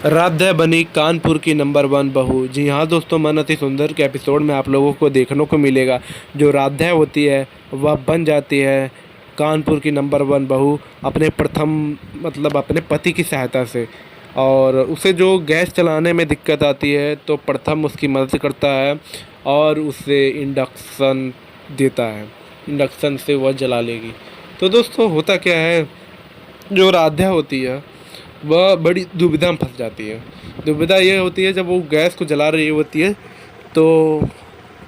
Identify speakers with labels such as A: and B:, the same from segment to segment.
A: राध्या बनी कानपुर की नंबर 1 बहू। जी हाँ दोस्तों, मन अति सुंदर के एपिसोड में आप लोगों को देखने को मिलेगा जो राध्या होती है वह बन जाती है कानपुर की नंबर 1 बहू अपने प्रथम अपने पति की सहायता से। और उसे जो गैस चलाने में दिक्कत आती है तो प्रथम उसकी मदद करता है और उसे इंडक्शन देता है। इंडक्शन से वह जला लेगी। तो दोस्तों होता क्या है, जो राध्या होती है वह बड़ी दुविधा में फंस जाती है। दुविधा ये होती है, जब वो गैस को जला रही होती है तो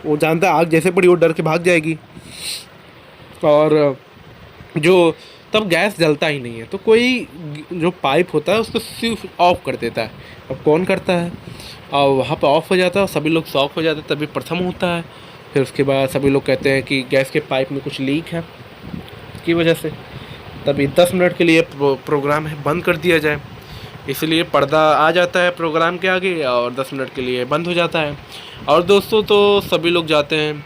A: वो जानता है आग जैसे पड़ी वो डर के भाग जाएगी। और जो तब गैस जलता ही नहीं है तो कोई जो पाइप होता है उसको सिर्फ ऑफ कर देता है। अब कौन करता है, और वहाँ पर ऑफ हो जाता है और सभी लोग शॉक हो जाते हैं। तभी प्रथम होता है। फिर उसके बाद सभी लोग कहते हैं कि गैस के पाइप में कुछ लीक है, की वजह से तभी 10 मिनट के लिए प्रोग्राम है बंद कर दिया जाए। इसलिए पर्दा आ जाता है प्रोग्राम के आगे और 10 मिनट के लिए बंद हो जाता है। और दोस्तों तो सभी लोग जाते हैं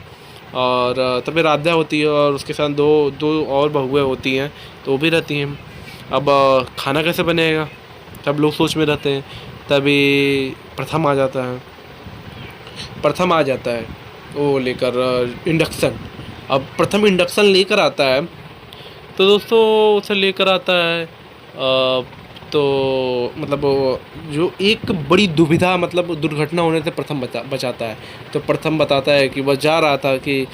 A: और तभी राधा होती है और उसके साथ दो दो और बहुएं होती हैं तो वो भी रहती हैं। अब खाना कैसे बनेगा, सब लोग सोच में रहते हैं। तभी प्रथम आ जाता है। वो लेकर इंडक्शन। अब प्रथम इंडक्शन लेकर आता है तो दोस्तों उसे लेकर आता है तो जो एक बड़ी दुविधा दुर्घटना होने से प्रथम बचाता है। तो प्रथम बताता है कि वह जा रहा था कि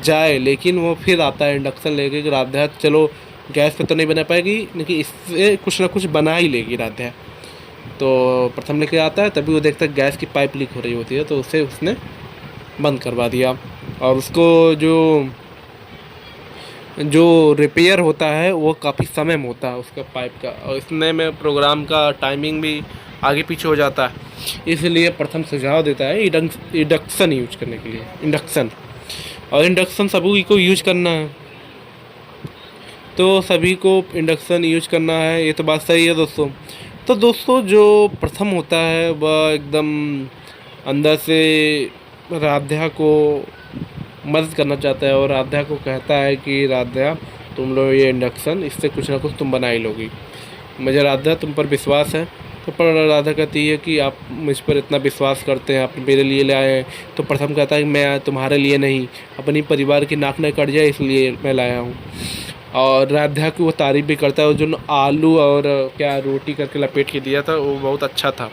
A: जाए, लेकिन वो फिर आता है इंडक्शन लेके कि राध्या चलो गैस पे तो नहीं बना पाएगी लेकिन इससे कुछ ना कुछ बना ही लेगी राध्या। तो प्रथम लेके आता है, तभी वो देखता है गैस की पाइप लीक हो रही होती है तो उसे उसने बंद करवा दिया। और उसको जो रिपेयर होता है वो काफ़ी समय में होता है उसका पाइप का, और इसमें में प्रोग्राम का टाइमिंग भी आगे पीछे हो जाता है। इसलिए प्रथम सुझाव देता है इंडक्शन यूज करने के लिए। इंडक्शन और इंडक्शन सभी को यूज करना है, तो सभी को इंडक्शन यूज करना है। ये तो बात सही है दोस्तों। तो दोस्तों जो प्रथम होता है वह एकदम अंदर से राध्या को मदद करना चाहता है और राधा को कहता है कि राधा तुम लो ये इंडक्शन, इससे कुछ ना कुछ तुम बना ही लोगी, मुझे राधा तुम पर विश्वास है। तो पर राधा कहती है कि आप मुझ पर इतना विश्वास करते हैं, आप मेरे लिए ले आए हैं। तो प्रथम कहता है कि मैं तुम्हारे लिए नहीं, अपनी परिवार की नाक न कट जाए इसलिए मैं लाया हूँ। और राधा की वो तारीफ़ भी करता है, और जो आलू और क्या रोटी करके लपेट के दिया था वो बहुत अच्छा था,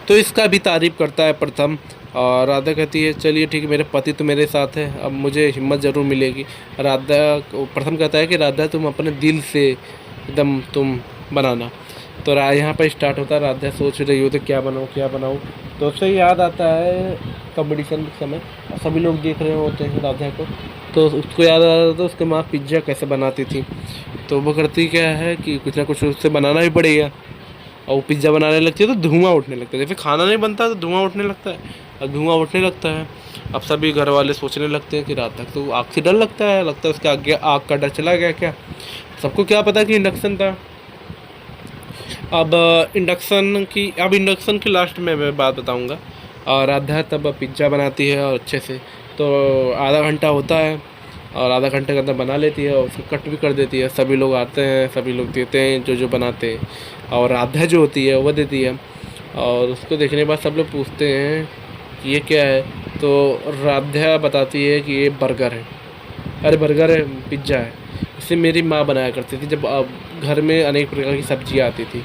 A: तो इसका भी तारीफ़ करता है प्रथम। और राधा कहती है चलिए ठीक है, मेरे पति तो मेरे साथ है, अब मुझे हिम्मत ज़रूर मिलेगी। प्रथम कहता है कि राधा तुम अपने दिल से एकदम तुम बनाना। तो यहाँ पर स्टार्ट होता है, राधा सोच रही होती क्या बनाऊँ। तो उससे याद आता है कंपटीशन के समय सभी लोग देख रहे होते हैं राधा को, तो उसको याद आ रहा था उसके माँ पिज्ज़ा कैसे बनाती थी। तो वो करती क्या है कि कुछ ना कुछ उससे बनाना भी पड़ेगा, और वो पिज़्ज़ा बनाने लगती है तो धुआं उठने लगता है। जैसे खाना नहीं बनता तो धुआं उठने लगता है, और धुआं उठने लगता है। अब सभी घर वाले सोचने लगते हैं कि रात तक तो आग से डर लगता है उसके आगे आग का डर चला गया क्या। सबको क्या पता कि इंडक्शन था। अब इंडक्शन की लास्ट में मैं बात बताऊंगा। और राधा तब पिज़्ज़ा बनाती है और अच्छे से, तो आधा घंटा होता है और आधा घंटे के अंदर बना लेती है और उसको कट भी कर देती है। सभी लोग आते हैं, सभी लोग देते हैं जो बनाते हैं, और राधा जो होती है वह देती है। और उसको देखने के बाद सब लोग पूछते हैं कि ये क्या है, तो राधा बताती है कि ये बर्गर है। अरे बर्गर है, पिज़्ज़ा है, इसे मेरी माँ बनाया करती थी जब घर में अनेक प्रकार की सब्जियाँ आती थी।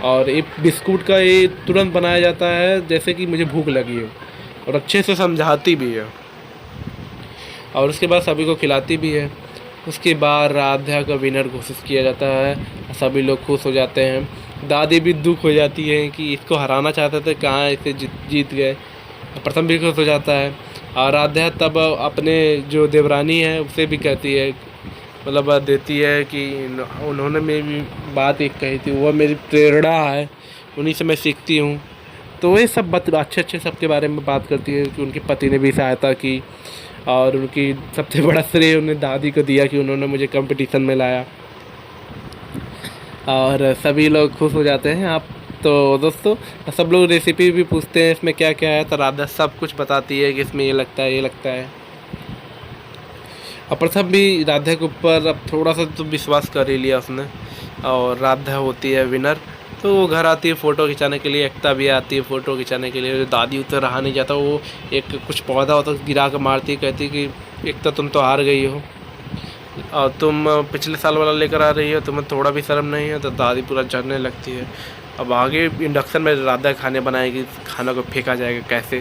A: और एक बिस्कुट का ये तुरंत बनाया जाता है जैसे कि मुझे भूख लगी हो, और अच्छे से समझाती भी है और उसके बाद सभी को खिलाती भी है। उसके बाद राधा का विनर घोषित किया जाता है, सभी लोग खुश हो जाते हैं। दादी भी दुख हो जाती है कि इसको हराना चाहते थे, कहाँ इसे जीत गए। प्रथम भी खुश हो जाता है, और राधा तब अपने जो देवरानी है उसे भी कहती है, देती है कि उन्होंने मेरी बात एक कही थी, वह मेरी प्रेरणा है, उन्हीं से मैं सीखती हूँ। तो वही सब बात अच्छे सबके बारे में बात करती है कि उनके पति ने भी सहायता की, और उनकी सबसे बड़ा श्रेय उन्हें दादी को दिया कि उन्होंने मुझे कंपटीशन में लाया। और सभी लोग खुश हो जाते हैं। आप तो दोस्तों सब लोग रेसिपी भी पूछते हैं इसमें क्या क्या है, तो राधा सब कुछ बताती है कि इसमें ये लगता है। और प्रथम भी राधा के ऊपर अब थोड़ा सा तो विश्वास कर ही लिया उसने, और राधा होती है विनर। तो वो घर आती है फ़ोटो खिंचाने के लिए, एकता भी आती है फ़ोटो खिंचाने के लिए। दादी उधर रहा नहीं जाता, वो एक कुछ पौधा होता गिरा के मारती है, कहती कि एकता तुम तो हार गई हो और तुम पिछले साल वाला लेकर आ रही हो, तुम्हें थोड़ा भी शर्म नहीं है। तो दादी पूरा जलने लगती है। अब आगे इंडक्शन में राधा खाने बनाएगी, खाना को फेंका जाएगा कैसे।